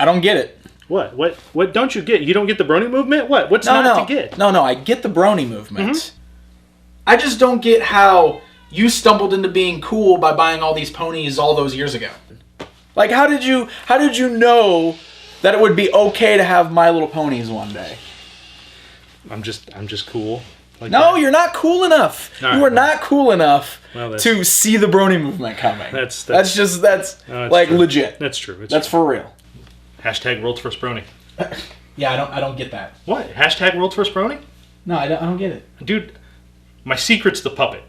I don't get it. What don't you get? You don't get the brony movement? What's not to get? No, I get the brony movement. Mm-hmm. I just don't get how you stumbled into being cool by buying all these ponies all those years ago. Like, how did you know that it would be okay to have My Little Ponies one day? I'm just cool. Like no, that. You're not cool enough. Right, you are not cool enough to see the brony movement coming. That's like true. Legit. That's true. That's for real. Hashtag world's first brony. Yeah, I don't get that. What? Hashtag world's first brony? No, I don't get it. Dude, my secret's the puppet.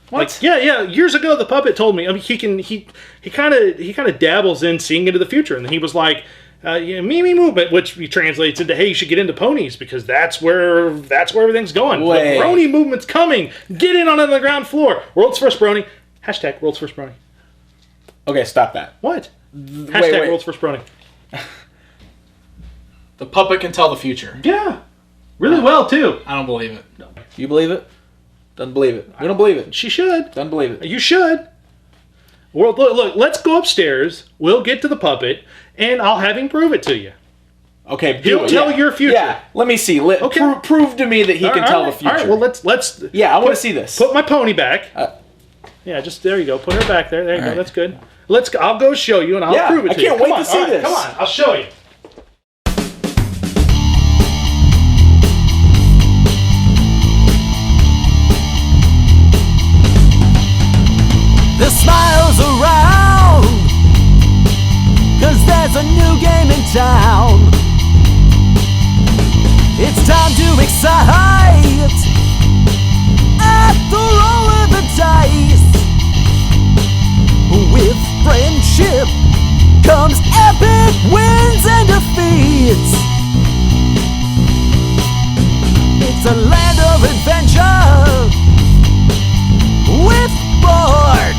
What? Like, yeah. Years ago, the puppet told me. I mean, he kind of dabbles in seeing into the future, and he was like, "Me movement," which translates into, "Hey, you should get into ponies because that's where everything's going." Wait. The brony movement's coming. Get in on it on the ground floor. World's first brony. Hashtag world's first brony. Okay, stop that. What? Hashtag world's first brony. The puppet can tell the future. Yeah, really well too. I don't believe it. No. You believe it? Doesn't believe it. We don't believe it. She should. Doesn't believe it. You should. Well, look, let's go upstairs. We'll get to the puppet, and I'll have him prove it to you. Okay, he'll tell your future. Yeah, let me see. Okay. Prove to me that he can tell the future. All right, well, let's. Yeah, I want to see this. Put my pony back. Yeah, just there you go. Put her back there. There you go. Right. That's good. I'll go show you, and I'll prove it to you. I can't wait to see this. Come on, I'll show you. The smiles around, 'cause there's a new game in town. It's time to excite at the roll of the dice. With friendship comes epic wins and defeats. It's a land of adventure with board.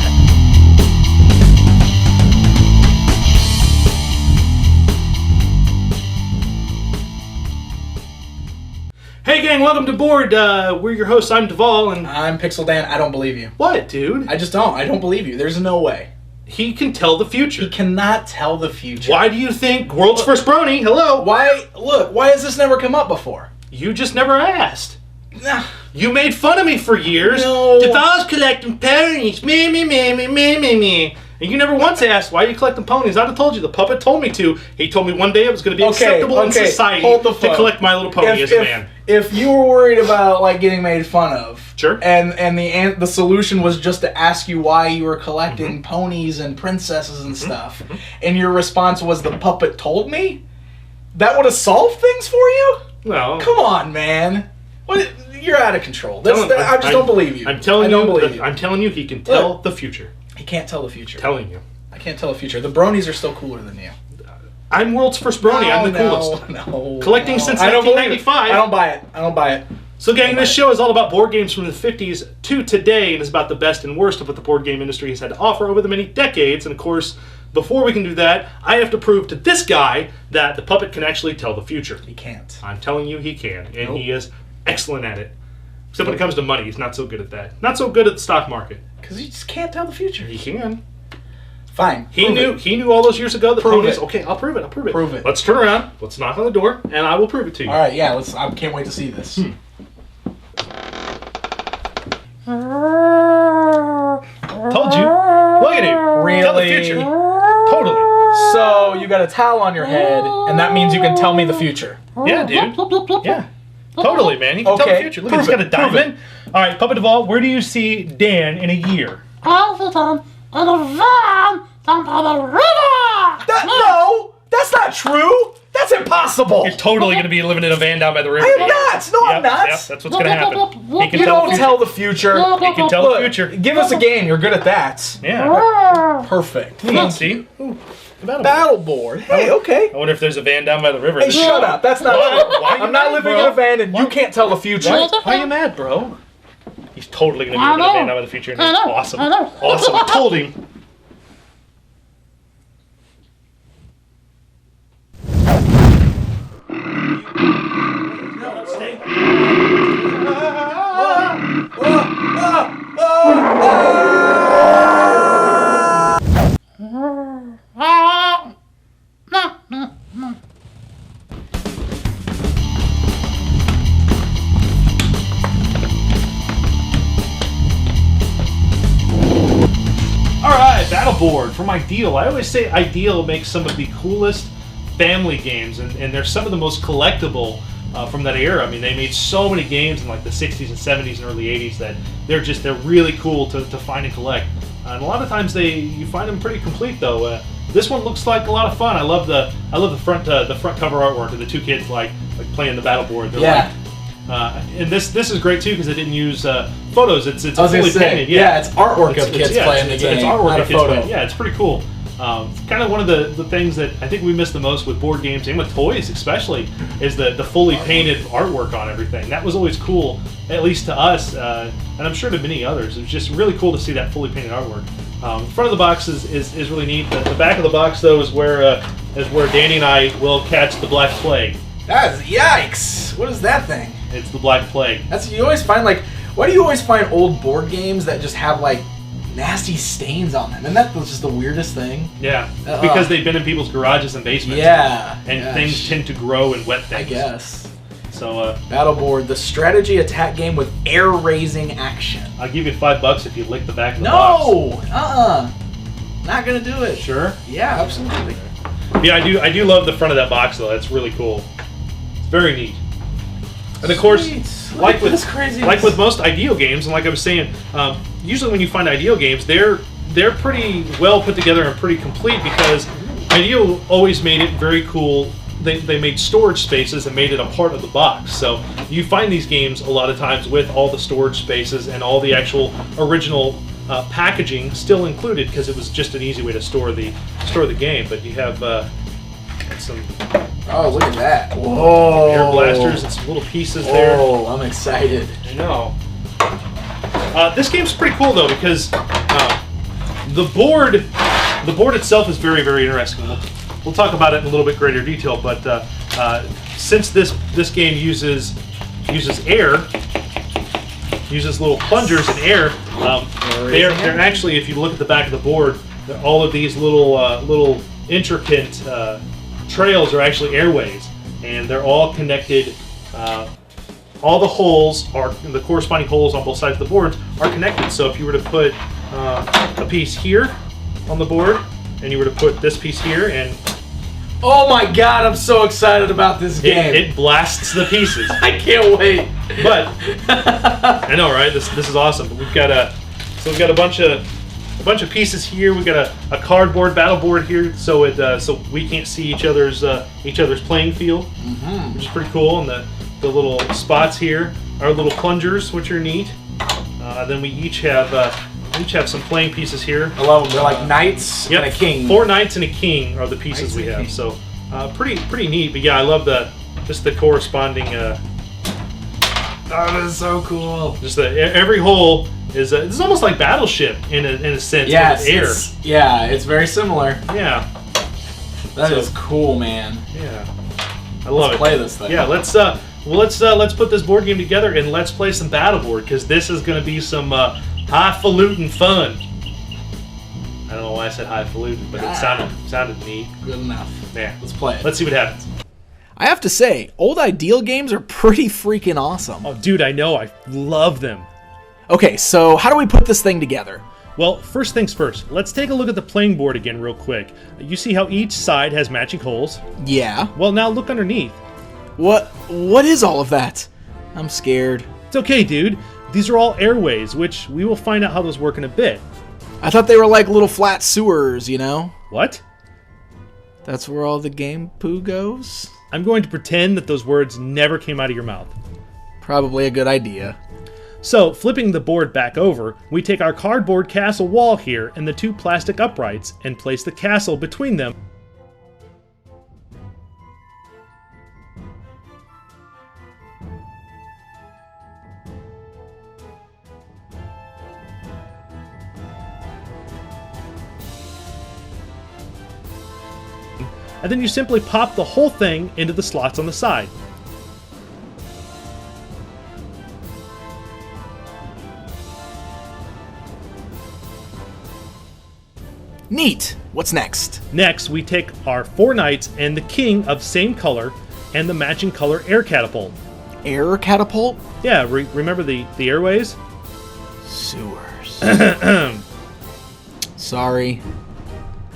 Hey gang, welcome to Board. We're your hosts. I'm Devall, and I'm Pixel Dan. I don't believe you. What, dude? I just don't. I don't believe you. There's no way. He can tell the future. He cannot tell the future. Why do you think world's first brony? Hello. Why? Look. Why has this never come up before? You just never asked. Nah. You made fun of me for years. No. Devall's collecting ponies. Me. And you never once asked, why are you collecting ponies? I'd have told you. The puppet told me to. He told me one day it was going to be acceptable in society to collect My Little Pony as a man. If you were worried about like getting made fun of, sure, and the solution was just to ask you why you were collecting ponies and princesses and stuff, and your response was the puppet told me, that would have solved things for you? Well, come on, man. What? You're out of control. I just don't believe you. I'm telling you, he can tell the future. He can't tell the future. Telling you. I can't tell the future. The bronies are still cooler than you. I'm world's first brony. I'm the coolest. No. Collecting since 1995. I don't buy it. So gang, this show is all about board games from the 50s to today, and is about the best and worst of what the board game industry has had to offer over the many decades. And of course, before we can do that, I have to prove to this guy that the puppet can actually tell the future. He can't. I'm telling you he can, and he is excellent at it. Except when it comes to money, he's not so good at that. Not so good at the stock market. Because he just can't tell the future. He can. Fine. He knew all those years ago that ponies. Okay, I'll prove it. Prove it. Let's turn around. Let's knock on the door, and I will prove it to you. All right. Yeah. I can't wait to see this. Told you. Look at him. Really? Tell the future. Totally. So you got a towel on your head, and that means you can tell me the future. Yeah, dude. Yeah. Totally, man. He can tell the future. Look, he's got a diamond. All right, Puppet Devall, where do you see Dan in a year? All the time in a van down by the river. No, that's not true. That's impossible. You're totally going to be living in a van down by the river. I am not. No, I'm not. Yep, that's what's going to happen. He can You don't tell the future. He can tell the future. Give us a game. You're good at that. Yeah. Perfect. See? Ooh, battle board. Hey, okay. I wonder if there's a van down by the river. Hey, shut up. That's not true. I'm not living in a van, and you can't tell the future. Why are you mad, bro? He's totally going to be living in a van down by the future, and it's awesome. Awesome. I told him. board from Ideal. I always say Ideal makes some of the coolest family games, and they're some of the most collectible from that era. I mean, they made so many games in like the 60s and 70s and early 80s that they're really cool to find and collect. And a lot of times you find them pretty complete though. This one looks like a lot of fun. I love the front cover artwork of the two kids like playing the battle board. They're and this is great too because they didn't use photos. It's fully painted. Yeah, it's artwork of kids playing the game. It's artwork not of a kids photo. playing. Yeah, it's pretty cool. Kind of one of the things that I think we miss the most with board games and with toys especially is the fully painted artwork on everything. That was always cool, at least to us, and I'm sure to many others. It was just really cool to see that fully painted artwork. The front of the box is really neat. The back of the box though is where Danny and I will catch the Black Plague. That's yikes! What is that thing? It's the Black Plague. You always find why do you always find old board games that just have like nasty stains on them? And that was just the weirdest thing. Yeah, because they've been in people's garages and basements. Yeah, and things tend to grow in wet things. I guess. So Battleboard, the strategy attack game with air-raising action. I'll give you $5 if you lick the back of the box. No, not gonna do it. Sure. Yeah, absolutely. Yeah, I do love the front of that box though. That's really cool. It's very neat. And of course, like with most Ideal games, and like I was saying, usually when you find Ideal games, they're pretty well put together and pretty complete because Ideal always made it very cool. They made storage spaces and made it a part of the box. So you find these games a lot of times with all the storage spaces and all the actual original packaging still included because it was just an easy way to store the game. But you have some. Oh, look at that! Whoa! Air blasters and some little pieces there. Oh, I'm excited. I know. This game's pretty cool though because the board itself is very, very interesting. We'll talk about it in a little bit greater detail, but since this game uses air, uses little plungers in air, they're actually, if you look at the back of the board, all of these little intricate trails are actually airways, and they're all connected. All the holes the corresponding holes on both sides of the board are connected. So if you were to put a piece here on the board, and you were to put this piece here, and oh my God, I'm so excited about this game! It blasts the pieces. I can't wait. But I know, right? This is awesome. But we've got a bunch of pieces here. We've got a cardboard battle board here, so we can't see each other's playing field, which is pretty cool. And the little spots here are little plungers, which are neat. Then we each have some playing pieces here. I love them. They're like knights and a king. 4 knights and a king are the pieces we have. So pretty neat. But yeah, I love the corresponding. Oh, that is so cool. Just every hole is it's almost like Battleship in a sense. Yes, with air. It's very similar. Yeah. That is cool, man. Yeah. I love it. Let's play this thing. Yeah, let's put this board game together and let's play some Battleboard because this is going to be some highfalutin fun. I don't know why I said highfalutin, but it sounded neat. Good enough. Yeah, let's play it. Let's see what happens. I have to say, old Ideal games are pretty freaking awesome. Oh, dude, I know. I love them. Okay, so how do we put this thing together? Well, first things first, let's take a look at the playing board again real quick. You see how each side has matching holes? Yeah. Well, now look underneath. What is all of that? I'm scared. It's okay, dude. These are all airways, which we will find out how those work in a bit. I thought they were like little flat sewers, you know? What? That's where all the game poo goes? I'm going to pretend that those words never came out of your mouth. Probably a good idea. So, flipping the board back over, we take our cardboard castle wall here and the 2 plastic uprights and place the castle between them. And then you simply pop the whole thing into the slots on the side. Neat. What's next? Next, we take our 4 knights and the king of same color and the matching color air catapult. Air catapult? Yeah, remember the airways? Sewers. Sorry.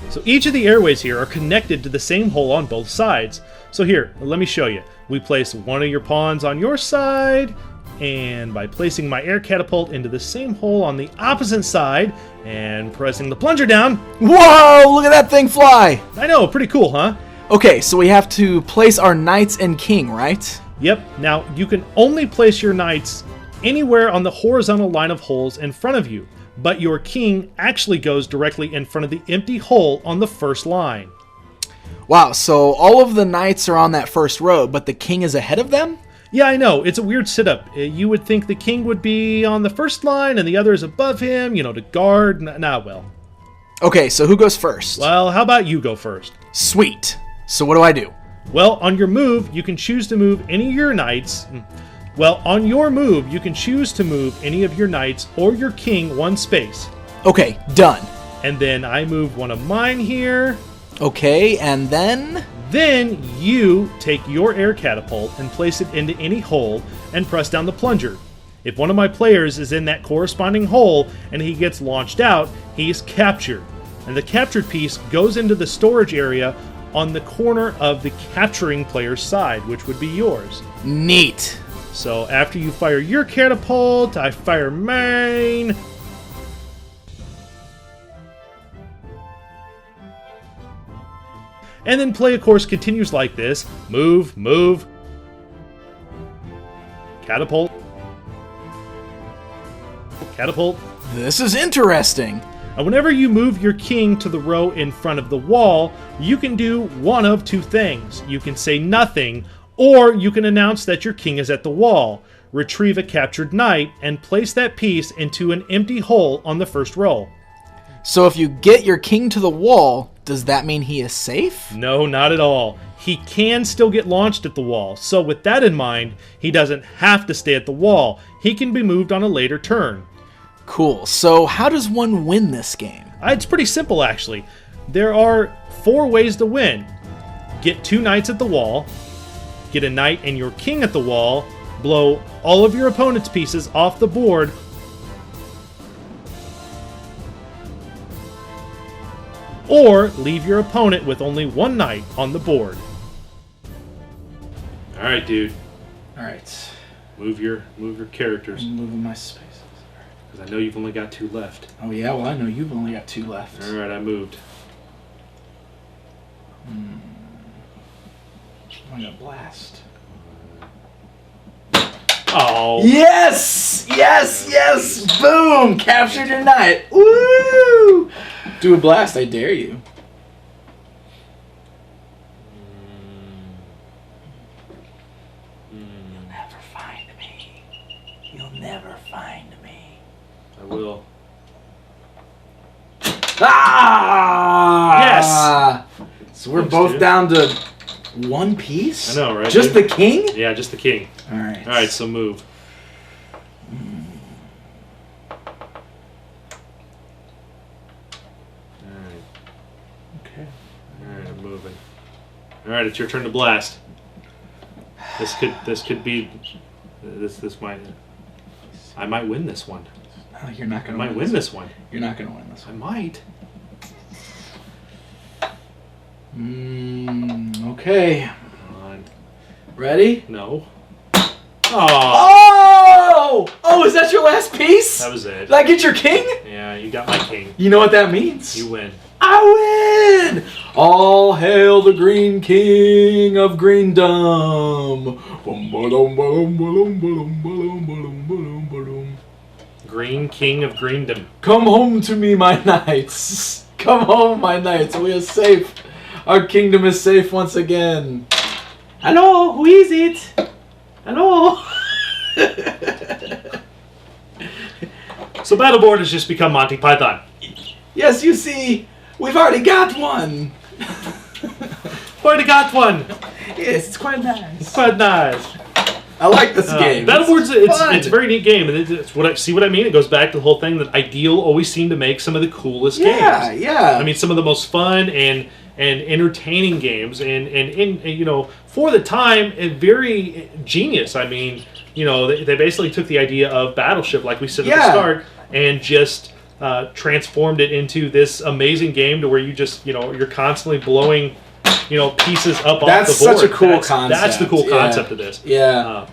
So each of the airways here are connected to the same hole on both sides. So here, let me show you. We place one of your pawns on your side, and by placing my air catapult into the same hole on the opposite side, and pressing the plunger down. Whoa, look at that thing fly! I know, pretty cool, huh? Okay, so we have to place our knights and king, right? Yep, now you can only place your knights anywhere on the horizontal line of holes in front of you, but your king actually goes directly in front of the empty hole on the first line. Wow, so all of the knights are on that first row, but the king is ahead of them? Yeah, I know, it's a weird setup. You would think the king would be on the first line and the others above him, to guard. Well. Okay, so who goes first? Well, how about you go first? Sweet. So what do I do? Well, on your move, you can choose to move any of your knights. Well, on your move, you can choose to move any of your knights or your king one space. Okay, done. And then I move one of mine here. Okay, and then? Then you take your air catapult and place it into any hole and press down the plunger. If one of my players is in that corresponding hole and he gets launched out, he's captured. And the captured piece goes into the storage area on the corner of the capturing player's side, which would be yours. Neat. So after you fire your catapult, I fire mine. And then play, of course, continues like this. Move, move. Catapult. Catapult. This is interesting. And whenever you move your king to the row in front of the wall, you can do one of two things. You can say nothing, or you can announce that your king is at the wall, retrieve a captured knight, and place that piece into an empty hole on the first row. So if you get your king to the wall, does that mean he is safe? No, not at all. He can still get launched at the wall, so with that in mind, he doesn't have to stay at the wall. He can be moved on a later turn. Cool. So how does one win this game? It's pretty simple, actually. There are 4 ways to win. Get 2 knights at the wall, get a knight and your king at the wall, blow all of your opponent's pieces off the board, or leave your opponent with only 1 knight on the board. All right, dude. All right. Move your characters. I'm moving my spaces. Because I know you've only got 2 left. Oh yeah, well I know you've only got 2 left. All right, I moved. I got blast. Oh. Yes! Yes! Yes! Boom! Captured your knight. Woo! Do a blast, I dare you. You'll never find me. You'll never find me. I will. Ah! Yes! So we're Thanks, both dude. down to 1 piece? I know, right? Just dude? the king? Yeah, just the king. Alright. All right, so move. Okay. Alright, I'm moving. Alright, it's your turn to blast. This could be this might I might win this one. No, you're not I gonna might win this one. You're not gonna win this I one. might. Okay. Come on. Ready? No. Oh, Oh! Oh, is that your last piece? that was it. Did I get your king? Yeah, you got my king. You know what that means? You win. I win! All hail the Green King of Greendom. Green King of Greendom. Come home to me, my knights. Come home, my knights. We are safe. Our kingdom is safe once again. Hello, who is it? Hello. So Battleboard has just become Monty Python. Yes, you see, we've already got one. Already got one. Yes, it's quite nice. Quite nice. I like this game. Battleboard's fun. it's a very neat game, and it's what I mean. It goes back to the whole thing that Ideal always seemed to make some of the coolest games. Yeah. I mean, some of the most fun and entertaining games, and you know, for the time, very genius. I mean, you know, they basically took the idea of Battleship, like we said at the start, and just transformed it into this amazing game to where you just, you're constantly blowing, pieces up off the board. That's such a cool concept. That's the cool concept of this. Yeah.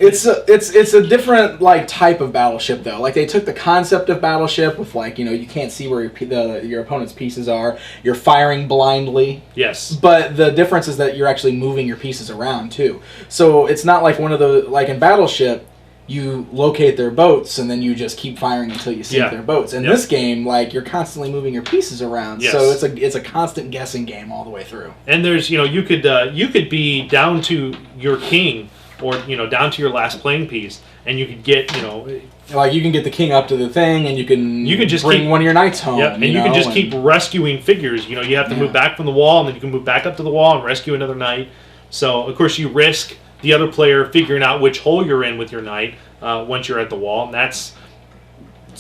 It's a different type of battleship though. Like they took the concept of battleship with you can't see where your opponent's pieces are. You're firing blindly. Yes. But the difference is that you're actually moving your pieces around too. So it's not like one of the in Battleship, you locate their boats and then you just keep firing until you sink their boats. In this game, you're constantly moving your pieces around. Yes. So it's a constant guessing game all the way through. And there's you could be down to your king. Or down to your last playing piece, and you could get you can get the king up to the thing, and you can just bring one of your knights home. Yeah, and you can just keep rescuing figures. You have to move back from the wall, and then you can move back up to the wall and rescue another knight. So of course you risk the other player figuring out which hole you're in with your knight once you're at the wall, and it's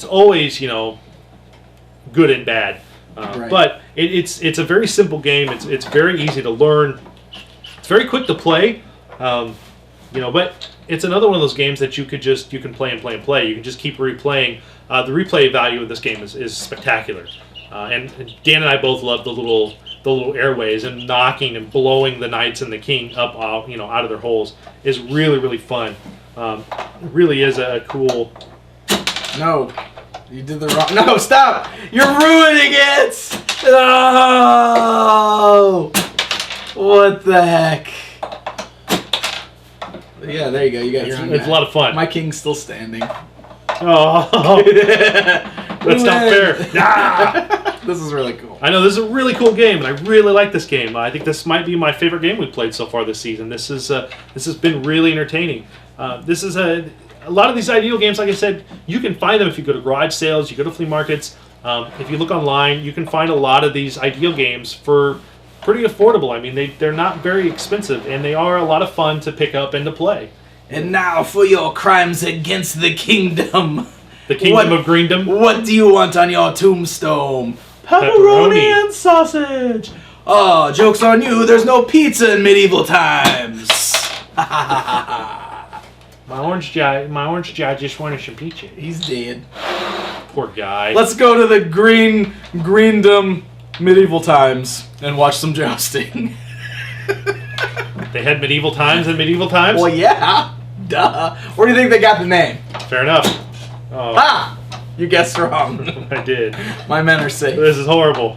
always good and bad. Right. But it's a very simple game. It's very easy to learn. It's very quick to play. But it's another one of those games that you can play and play and play. You can just keep replaying. The replay value of this game is spectacular. And Dan and I both love the little airways, and knocking and blowing the knights and the king up out of their holes is really, really fun. Really is a cool. No, you did the wrong. No, stop! You're ruining it. No. What the heck? Yeah, there you go. You got your own. It's a lot of fun. My king's still standing. Oh, that's not fair. Ah! This is really cool. I know this is a really cool game, and I really like this game. I think this might be my favorite game we've played so far this season. This has been really entertaining. This is a lot of these ideal games. Like I said, you can find them if you go to garage sales, you go to flea markets. If you look online, you can find a lot of these ideal games for pretty affordable. I mean, they're not very expensive, and they are a lot of fun to pick up and to play. And now for your crimes against the kingdom. The kingdom of Greendom. What do you want on your tombstone? Pepperoni and sausage. Oh, joke's on you. There's no pizza in medieval times. My orange guy just wanted some pizza. He's dead. Poor guy. Let's go to the Greendom medieval times and watch some jousting. They had medieval times and medieval times? Well, yeah. Duh. Where do you think they got the name? Fair enough. Oh. Ah! You guessed wrong. I did. My men are safe. This is horrible.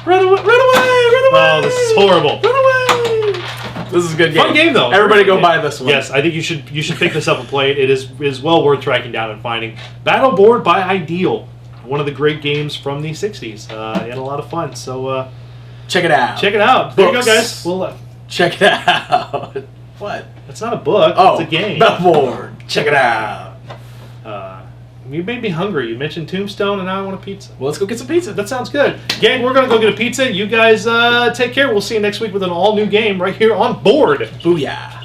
Run away! Run away! Run away! Oh, this is horrible. Run away! This is a good game. Fun game, though. Everybody go buy this one. Yes, I think you should pick this up and play it. It is well worth tracking down and finding. Battleboard by Ideal. One of the great games from the 60s. And a lot of fun. So check it out. Check it out. There you go, guys. We'll check it out. What? It's not a book. Oh, it's a game. Battleboard. Check it out. You made me hungry. You mentioned Tombstone, and now I want a pizza. Well, let's go get some pizza. That sounds good. Gang, we're going to go get a pizza. You guys take care. We'll see you next week with an all-new game right here on Board. Booyah.